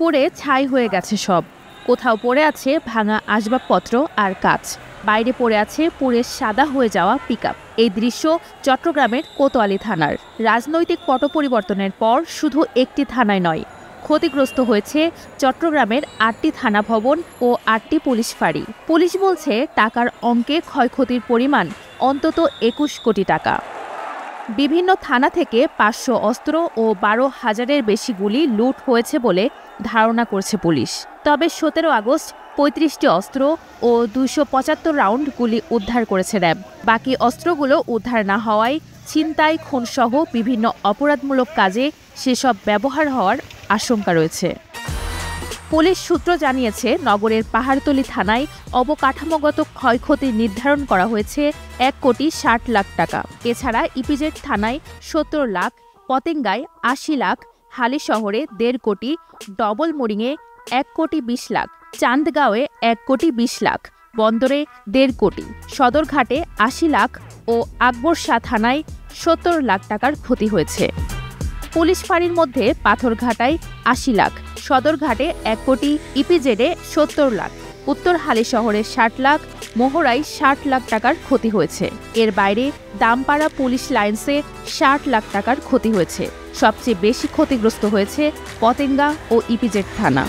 পুড়ে ছাই হয়ে গেছে সব। কোথাও পড়ে আছে ভাঙা আসবাবপত্র আর কাঁচ। বাইরে পড়ে আছে পুড়ে সাদা হয়ে যাওয়া পিকআপ। এই দৃশ্য চট্টগ্রামের কোতোয়ালি থানার। রাজনৈতিক পট পরিবর্তনের পর শুধু একটি থানায় নয়, ক্ষতিগ্রস্ত হয়েছে চট্টগ্রামের ৮টি থানা ভবন ও ৮টি পুলিশ ফাঁড়ি। পুলিশ বলছে টাকার অঙ্কে ক্ষয়ক্ষতির পরিমাণ অন্তত ২১ কোটি টাকা। বিভিন্ন থানা থেকে ৫০০ অস্ত্র ও ১২,০০০-এর বেশি গুলি লুট হয়েছে বলে ধারণা করছে পুলিশ। তবে ১৭ আগস্ট ৩৫টি অস্ত্র ও ২৭৫ রাউন্ড গুলি উদ্ধার করেছে র্যাব। বাকি অস্ত্রগুলো উদ্ধার না হওয়ায় ছিনতাই, খুনসহ বিভিন্ন অপরাধমূলক কাজে সেসব ব্যবহার হওয়ার আশঙ্কা রয়েছে। পুলিশ সূত্র জানিয়েছে, নগরের পাহাড়তলী থানায় অবকাঠামোগত ক্ষয়ক্ষতি নির্ধারণ করা হয়েছে ১,৬০,০০,০০০ টাকা। এছাড়া ইপিজেড থানায় ৭০ লাখ, পতেঙ্গায় ৮০ লাখ, হালিশহরে ১.৫ কোটি, ডবলমুরিংয়ে ১,২০,০০,০০০, চান্দগাঁওয়ে ১,২০,০০,০০০, বন্দরে ১.৫ কোটি, সদরঘাটে ৮০ লাখ ও আকবর শাহ থানায় ৭০ লাখ টাকার ক্ষতি হয়েছে। পুলিশ ফাঁড়ির মধ্যে পাথরঘাটায় ৮০ লাখ, সদরঘাটে ১ কোটি, ইপিজেডে ৭০ লাখ, উত্তর হালিশহরে ৬০ লাখ, মোহরায় ৬০ লাখ টাকার ক্ষতি হয়েছে। এর বাইরে দামপাড়া পুলিশ লাইন্সে ৬০ লাখ টাকার ক্ষতি হয়েছে। সবচেয়ে বেশি ক্ষতিগ্রস্ত হয়েছে পতেঙ্গা ও ইপিজেড থানা।